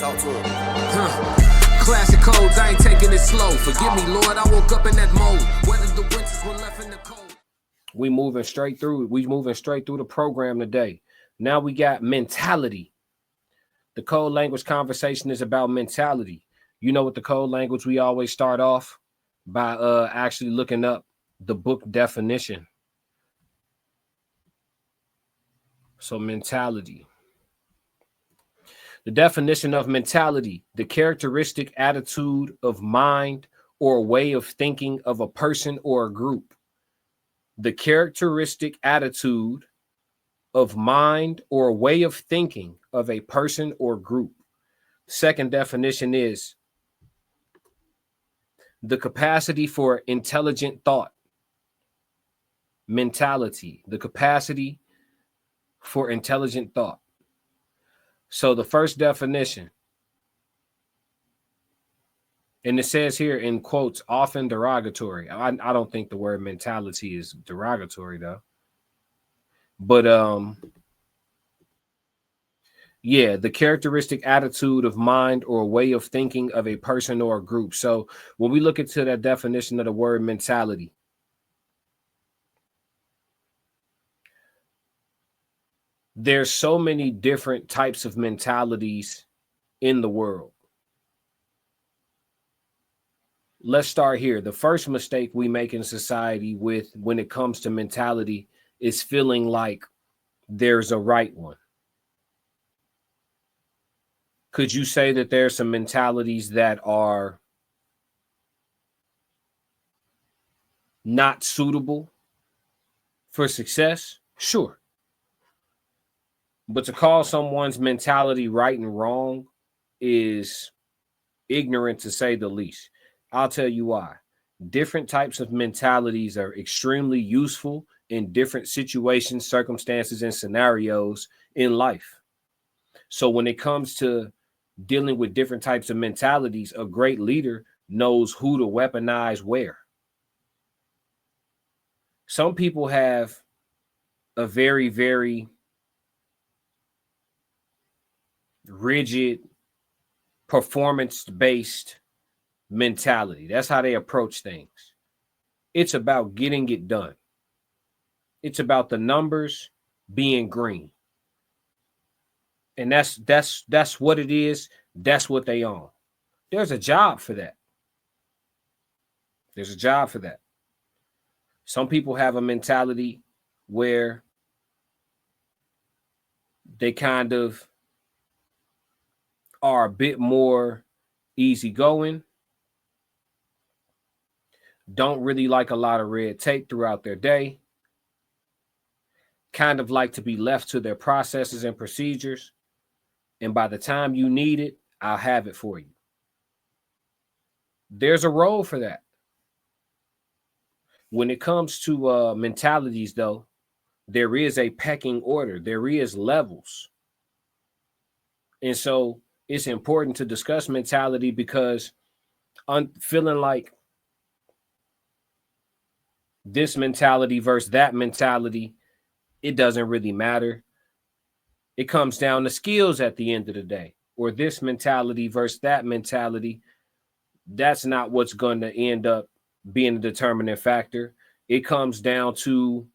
Talk to him. Classic codes, I ain't taking it slow. Forgive me, Lord, I woke up in that mode. Whether the winters were left in the cold. We moving straight through the program today. Now we got mentality. The code language conversation is about mentality. You know, with the code language, we always start off by actually looking up the book definition. So mentality. The definition of mentality, the characteristic attitude of mind or way of thinking of a person or a group. The characteristic attitude of mind or way of thinking of a person or group. Second definition is the capacity for intelligent thought. Mentality, the capacity for intelligent thought. So the first definition, and it says here in quotes, often derogatory. I don't think the word mentality is derogatory though. But yeah, the characteristic attitude of mind or way of thinking of a person or a group. So when we look into that definition of the word mentality, there's so many different types of mentalities in the world. Let's start here. The first mistake we make in society with when it comes to mentality is feeling like there's a right one. Could you say that there's some mentalities that are not suitable for success? Sure. But to call someone's mentality right and wrong is ignorant, to say the least. I'll tell you why. Different types of mentalities are extremely useful in different situations, circumstances, and scenarios in life. So when it comes to dealing with different types of mentalities, a great leader knows who to weaponize where. Some people have a very, very rigid, performance-based mentality. That's how they approach things. It's about getting it done. It's about the numbers being green. And that's what it is. That's what they own. There's a job for that. There's a job for that. Some people have a mentality where they kind of are a bit more easygoing, don't really like a lot of red tape throughout their day, kind of like to be left to their processes and procedures. And by the time you need it, I'll have it for you. There's a role for that. When it comes to mentalities, though, there is a pecking order. There is levels. And so it's important to discuss mentality because feeling like this mentality versus that mentality, it doesn't really matter. It comes down to skills at the end of the day, or this mentality versus that mentality. That's not what's going to end up being a determining factor. It comes down to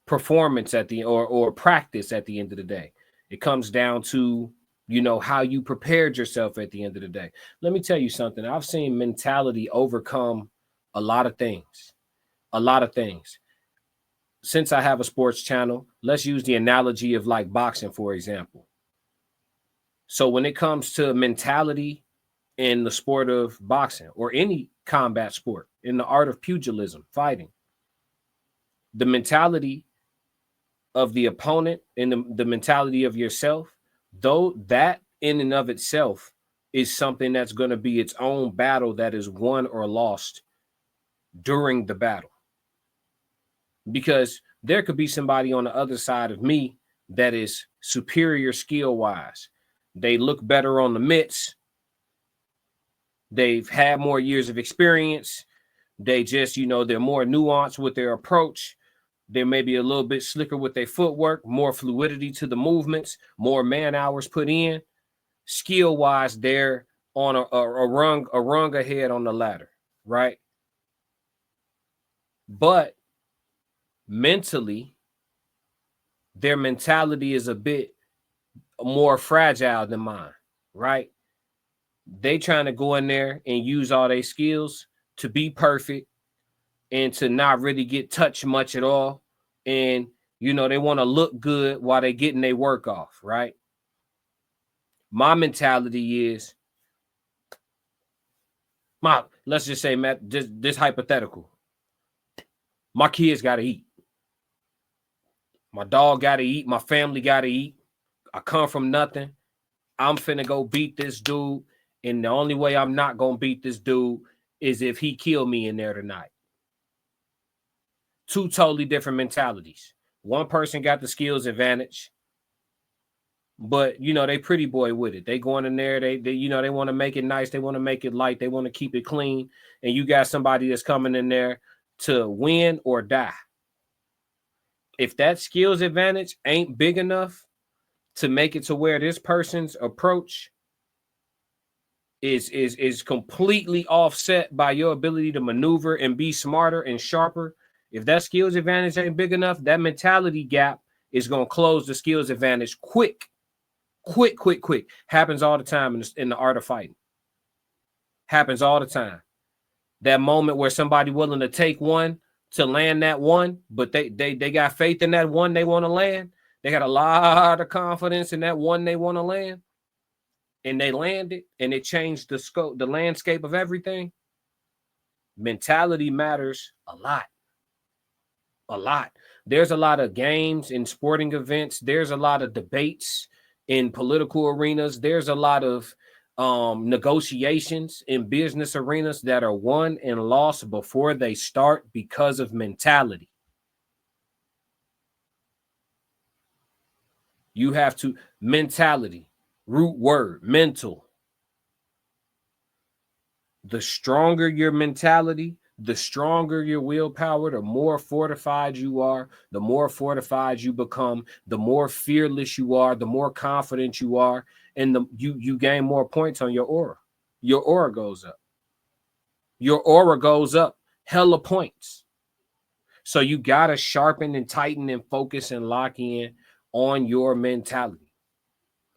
performance at the or practice at the end of the day. It comes down to, you know, how you prepared yourself at the end of the day. Let me tell you something. I've seen mentality overcome a lot of things. A lot of things. Since I have a sports channel, let's use the analogy of like boxing, for example. So when it comes to mentality in the sport of boxing or any combat sport, in the art of pugilism, fighting, the mentality of the opponent and the mentality of yourself, though that in and of itself is something that's going to be its own battle that is won or lost during the battle. Because there could be somebody on the other side of me that is superior skill-wise. They look better on the mitts. They've had more years of experience. They just, you know, they're more nuanced with their approach. They may be a little bit slicker with their footwork, more fluidity to the movements, more man hours put in. Skill wise, they're on a rung ahead on the ladder, right? But mentally, their mentality is a bit more fragile than mine, right? They trying to go in there and use all their skills to be perfect and to not really get touched much at all. And, you know, they want to look good while they getting their work off, right? My mentality is, let's just say, Matt, this hypothetical. My kids got to eat. My dog got to eat. My family got to eat. I come from nothing. I'm finna go beat this dude. And the only way I'm not going to beat this dude is if he kill me in there tonight. Two totally different mentalities. One person got the skills advantage, but, you know, they pretty boy with it. They going in there. They you know, they want to make it nice. They want to make it light. They want to keep it clean. And you got somebody that's coming in there to win or die. If that skills advantage ain't big enough to make it to where this person's approach is completely offset by your ability to maneuver and be smarter and sharper, if that skills advantage ain't big enough, that mentality gap is going to close the skills advantage quick. Happens all the time in the art of fighting. Happens all the time. That moment where somebody willing to take one to land that one, but they got faith in that one they want to land. They got a lot of confidence in that one they want to land. And they landed, and it changed the scope, the landscape of everything. Mentality matters a lot. A lot. There's a lot of games in sporting events. There's a lot of debates in political arenas. There's a lot of negotiations in business arenas that are won and lost before they start because of mentality. You have to, mentality, root word, mental. The stronger your mentality, the stronger your willpower, the more fortified you are, the more fortified you become, the more fearless you are, the more confident you are, and you gain more points on your aura. Your aura goes up. Your aura goes up, hella points. So you got to sharpen and tighten and focus and lock in on your mentality.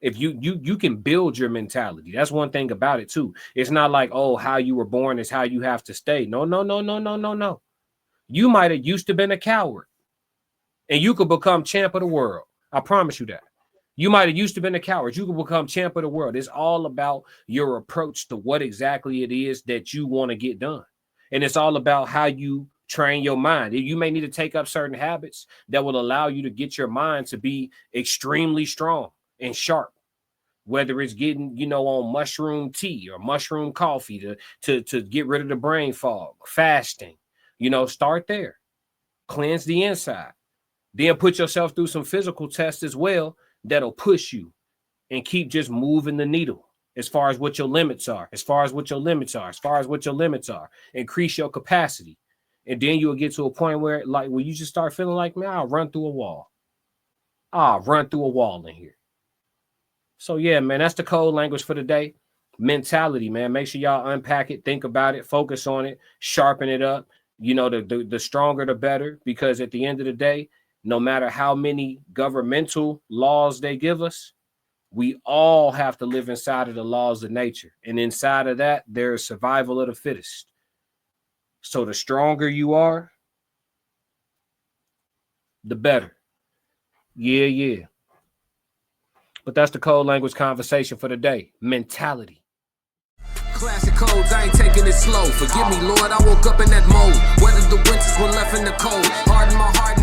If you can build your mentality. That's one thing about it too. It's not like, oh, how you were born is how you have to stay. No. You might have used to been a coward and you could become champ of the world. I promise you that. You might have used to been a coward. You could become champ of the world. It's all about your approach to what exactly it is that you want to get done. And it's all about how you train your mind. You may need to take up certain habits that will allow you to get your mind to be extremely strong and sharp, whether it's getting, you know, on mushroom tea or mushroom coffee to get rid of the brain fog, fasting, you know, start there, cleanse the inside, then put yourself through some physical tests as well that'll push you and keep just moving the needle as far as what your limits are, increase your capacity. And then you'll get to a point where you just start feeling like, man, I'll run through a wall. In here. So, yeah, man, that's the code language for the day. Mentality, man. Make sure y'all unpack it, think about it, focus on it, sharpen it up. You know, the stronger, the better, because at the end of the day, no matter how many governmental laws they give us, we all have to live inside of the laws of nature. And inside of that, there's survival of the fittest. So the stronger you are, the better. Yeah. But that's the code language conversation for the day. Mentality. Classic codes, I ain't taking it slow. Forgive me, Lord, I woke up in that mode. Weathered the winters when left in the cold. Hardened my heart.